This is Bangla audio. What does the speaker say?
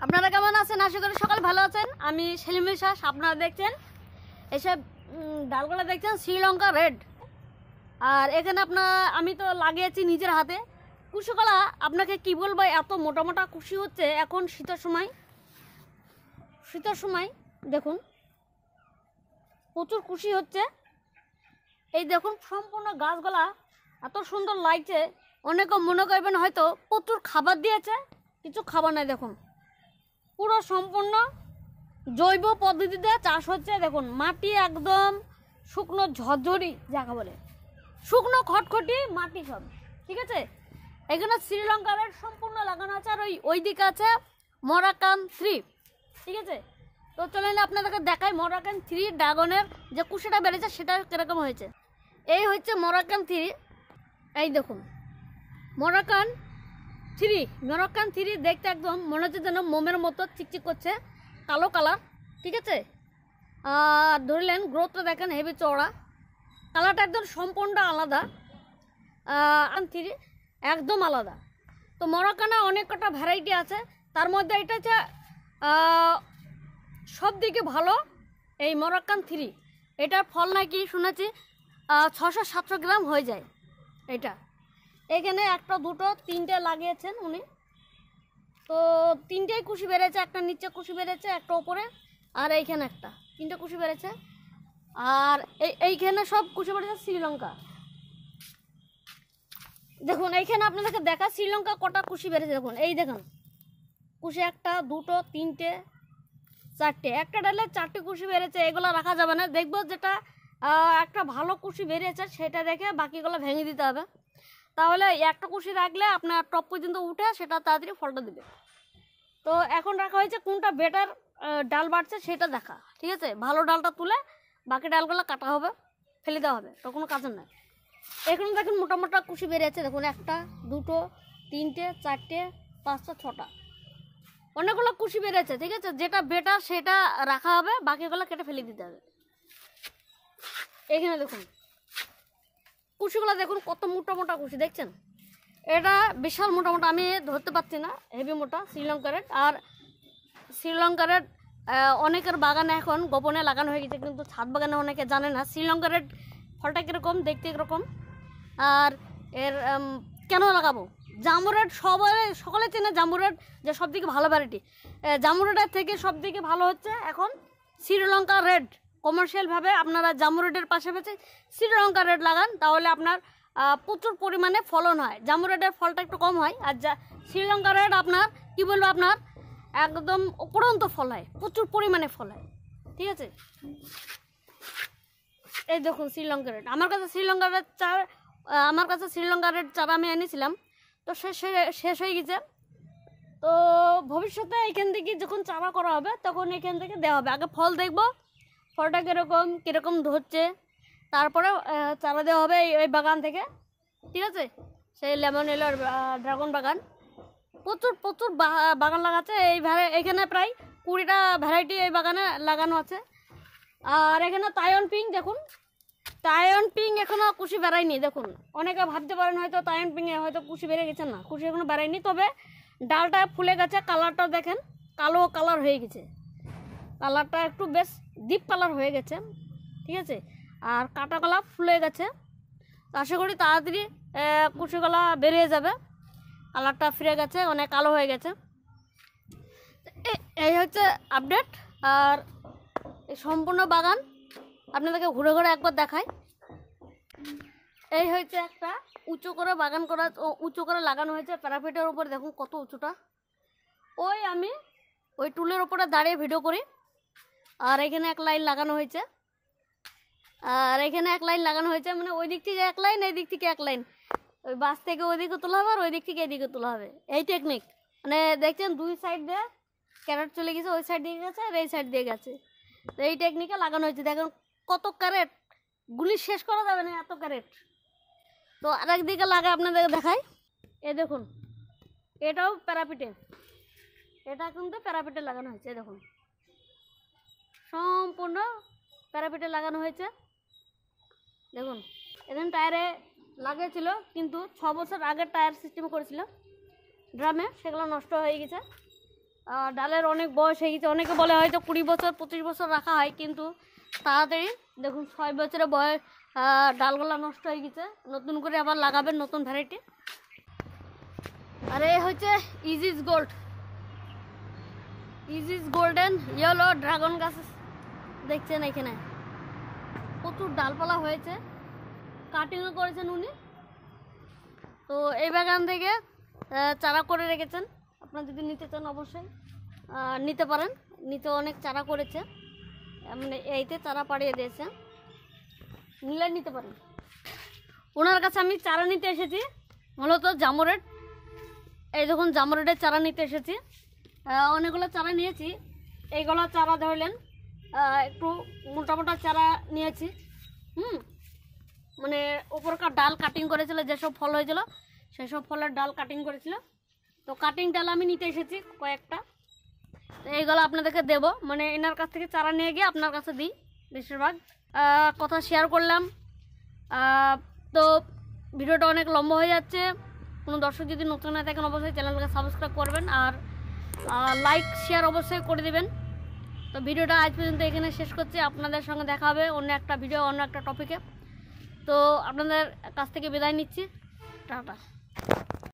আপনারা কেমন আছেন? আশা করি সকাল ভালো আছেন। আমি সেলিম বিশ্বাস। আপনারা দেখছেন এইসব ডালগুলো দেখছেন শ্রীলঙ্কা রেড। আর এখানে আমি তো লাগিয়েছি নিজের হাতে কুশিকলা। আপনাকে কি বলবো, এত মোটা মোটা কুশি হচ্ছে এখন শীতের সময় দেখুন প্রচুর কুশি হচ্ছে। এই দেখুন সম্পূর্ণ গাছগুলা এত সুন্দর লাগছে। অনেকে মনে করবেন হয়তো প্রচুর খাবার দিয়েছে, কিছু খাবার নাই। দেখুন পুরো সম্পূর্ণ জৈব পদ্ধতিতে চাষ হচ্ছে। দেখুন মাটি একদম শুকনো ঝরঝরি, যাকে বলে শুকনো খটখটি মাটি সব, ঠিক আছে। এখানে শ্রীলঙ্কার সম্পূর্ণ লাগানো আছে, আর ওই দিকে আছে মরাকান 3, ঠিক আছে। তো চলেন আপনাদেরকে দেখাই মরাকান 3 ড্রাগনের যে কুশিটা বেড়েছে সেটা কীরকম হয়েছে। এই হচ্ছে মরাকান 3। এই দেখুন মরাকান 3 দেখতে একদম মনে হচ্ছে যেন মোমের মতো চিকচিক করছে, কালো কালার, ঠিক আছে। আর ধরলেন গ্রোথটা দেখেন হেভি চওড়া, কালারটা একদম সম্পূর্ণ আলাদা। 3 একদম আলাদা। তো মরাকানে অনেক কটা ভ্যারাইটি আছে, তার মধ্যে এটা হচ্ছে সব দিকে ভালো এই মরাকান 3। এটার ফল নাকি শুনেছি 600-700 গ্রাম হয়ে যায়। এটা এখানে একটা দুটো তিনটে লাগিয়েছেন উনি, তো তিনটেই কুশি বেড়েছে। একটা নিচে কুশি বেড়েছে, একটা ওপরে, আর এইখানে একটা 3টে কুশি বেড়েছে। আর এইখানে সব কুশি বেড়েছে শ্রীলঙ্কা। দেখুন এইখানে আপনাদেরকে দেখা শ্রীলঙ্কা কটা কুশি বেড়েছে। দেখুন এই দেখুন কুশি 1 2 3 4টে, একটা ডালে 4টে কুশি বেড়েছে। এগুলো রাখা যাবে না, দেখবো যেটা একটা ভালো কুশি বেরিয়েছে সেটা দেখে বাকিগুলো ভেঙে দিতে হবে। তাহলে একটা কুশি রাখলে আপনার টপ পর্যন্ত উঠে সেটা তাড়াতাড়ি ফলটা দেবে। তো এখন রাখা হয়েছে কোনটা বেটার ডাল বাড়ছে সেটা দেখা, ঠিক আছে। ভালো ডালটা তুলে বাকি ডালগুলো কাটা হবে, ফেলে দেওয়া হবে, তো কোনো কাজের নয়। এখন দেখুন মোটা মোটা কুশি বেরিয়েছে। দেখুন 1 2 3 4 5 6টা, অনেকগুলো কুশি বেরিয়েছে, ঠিক আছে। যেটা বেটার সেটা রাখা হবে, বাকিগুলো কেটে ফেলে দিতে হবে। এখানে দেখুন কুশিগুলো দেখুন কত মোটা মোটা কুশি দেখছেন। এটা বিশাল মোটা মোটা, আমি ধরতে পারছি না, হেভি মোটা শ্রীলঙ্কা রেড। আর শ্রীলঙ্কা রেড অনেকের বাগানে এখন গোপনে লাগানো হয়ে গেছে, কিন্তু ছাদ বাগানে অনেকে জানে না শ্রীলঙ্কা রেড ফলটা কীরকম, দেখতে কীরকম, আর এর কেন লাগাবো। জাম্বু রেড সকলে চেনে, জাম্বু রেড যে সবথেকে ভালো ভ্যারাইটি। জাম্বু রেডের থেকে সবথেকে ভালো হচ্ছে এখন শ্রীলঙ্কা রেড। কমার্শিয়ালভাবে আপনারা জাম্বু রেডের পাশাপাশি শ্রীলঙ্কা রেড লাগান, তাহলে আপনার প্রচুর পরিমাণে ফলন হয়। জাম্বু রেডের ফলটা একটু কম হয়, আর শ্রীলঙ্কা রেড আপনার কি বলবো, আপনার একদম উপরন্ত ফল হয়, প্রচুর পরিমাণে ফল হয়, ঠিক আছে। এই দেখুন শ্রীলঙ্কা রেড, আমার কাছে শ্রীলঙ্কা রেড চারা আমি এনেছিলাম, তো শেষ হয়ে গেছে। তো ভবিষ্যতে এখান থেকে যখন চারা করা হবে তখন এখান থেকে দেওয়া হবে। আগে ফল দেখবো, ফলটা কীরকম ধরছে, তারপরে চারা দেওয়া হবে এই বাগান থেকে, ঠিক আছে। সেই লেমন এলোর ড্রাগন বাগান, প্রচুর বাগান লাগাচ্ছে। এইখানে প্রায় 20টা ভ্যারাইটি এই বাগানে লাগানো আছে। আর এখানে তাইওয়ান পিঙ্ক, দেখুন তাইওয়ান পিঙ্ক এখনও কুশি বেড়ায়নি। দেখুন অনেকে ভাবতে পারেন হয়তো তাইওয়ান পিঙ্কে হয়তো কুশি বেড়ে গেছে, না, কুশি এখনো বেড়ায়নি, তবে ডালটা ফুলে গেছে। কালারটা দেখেন কালো কালার হয়ে গেছে, কালারটা একটু বেশ ডিপ কালার হয়ে গেছে, ঠিক আছে। আর কাটা গলা ফুলে গেছে, আশা করি তাড়াতাড়ি কুশিগলা বেরিয়ে যাবে। কালারটা ফিরে গেছে, অনেক কালো হয়ে গেছে। এই হচ্ছে আপডেট। আর এই সম্পূর্ণ বাগান আপনাদেরকে ঘুরে ঘুরে একবার দেখাই। এই হচ্ছে একটা উঁচু করে বাগান করা, উঁচু করে লাগানো হয়েছে প্যারাপেটের উপরে। দেখুন কত উঁচুটা, আমি ওই টুলের উপরে দাঁড়িয়ে ভিডিও করি। আর এখানে এক লাইন লাগানো হয়েছে, মানে ওই দিক থেকে এক লাইন, এই দিক থেকে এক লাইন, ওই বাস থেকে ওই দিকে তোলা হবে আর ওই দিক থেকে এদিকে তোলা হবে। এই টেকনিক, মানে দেখছেন 2 সাইড দিয়ে ক্যারেট চলে গেছে, ওই সাইড দিয়ে গেছে আর এই সাইড দিয়ে গেছে। তো এই টেকনিকে লাগানো হয়েছে। দেখুন কত ক্যারেট, গুলি শেষ করা যাবে না এত ক্যারেট। তো আরেক দিকে লাগা আপনাদের দেখাই। এই দেখুন এটাও প্যারাপিটে, এটা কিন্তু প্যারাপিটে লাগানো হয়েছে। দেখুন সম্পূর্ণ প্যারাপিটে লাগানো হয়েছে। দেখুন এখানে টায়ারে লাগিয়েছিল, কিন্তু 6 বছর আগের টায়ার সিস্টেম করেছিল ড্রামে, সেগুলো নষ্ট হয়ে গেছে। ডালের অনেক বয়স হয়ে গেছে। অনেকে বলে হয়তো 20 বছর 25 বছর রাখা হয়, কিন্তু তাড়াতাড়ি দেখুন 6 বছরের বয়স ডালগুলো নষ্ট হয়ে গেছে। নতুন করে আবার লাগাবেন নতুন ভ্যারাইটি। আর এই হচ্ছে Aegis gold, Aegis golden yellow dragon গাছ দেখছেন। এখানে প্রচুর ডালপালা হয়েছে, কাটিংও করেছেন উনি। তো এই বাগান থেকে চারা করে রেখেছেন। আপনারা যদি নিতে চান অবশ্যই নিতে পারেন। নিতে অনেক চারা করেছে, মানে এইতে চারা পাড়িয়ে দিয়েছে, নিলে নিতে পারেন। ওনার কাছে আমি চারা নিতে এসেছি মূলত জামরেড। এই দেখুন জামরেডের চারা নিতে এসেছি। অনেকগুলো চারা নিয়েছি। এইগুলো চারা ধরলেন একটু মোটা মোটা চারা নিয়েছি। মানে উপরকার ডাল কাটিং করেছিল, যেসব ফল হয়েছিল সেসব ফলের ডাল কাটিং করেছিল। তো কাটিং ডাল আমি নিতে এসেছি কয়েকটা। তো এইগুলো আপনাদেরকে দেব, মানে এনার কাছ থেকে চারা নিয়ে গিয়ে আপনার কাছে দিই বেশিরভাগ। কথা শেয়ার করলাম। তো ভিডিওটা অনেক লম্বা হয়ে যাচ্ছে। কোনো দর্শক যদি নতুন না থাকেন অবশ্যই চ্যানেলটাকে সাবস্ক্রাইব করবেন, আর লাইক শেয়ার অবশ্যই করে দেবেন। তো ভিডিওটা আজ পর্যন্ত এখানে শেষ করছি। আপনাদের সঙ্গে দেখা হবে অন্য একটা ভিডিও, অন্য একটা টপিকে। তো আপনাদের কাছ থেকে বিদায় নিচ্ছি। টাটা।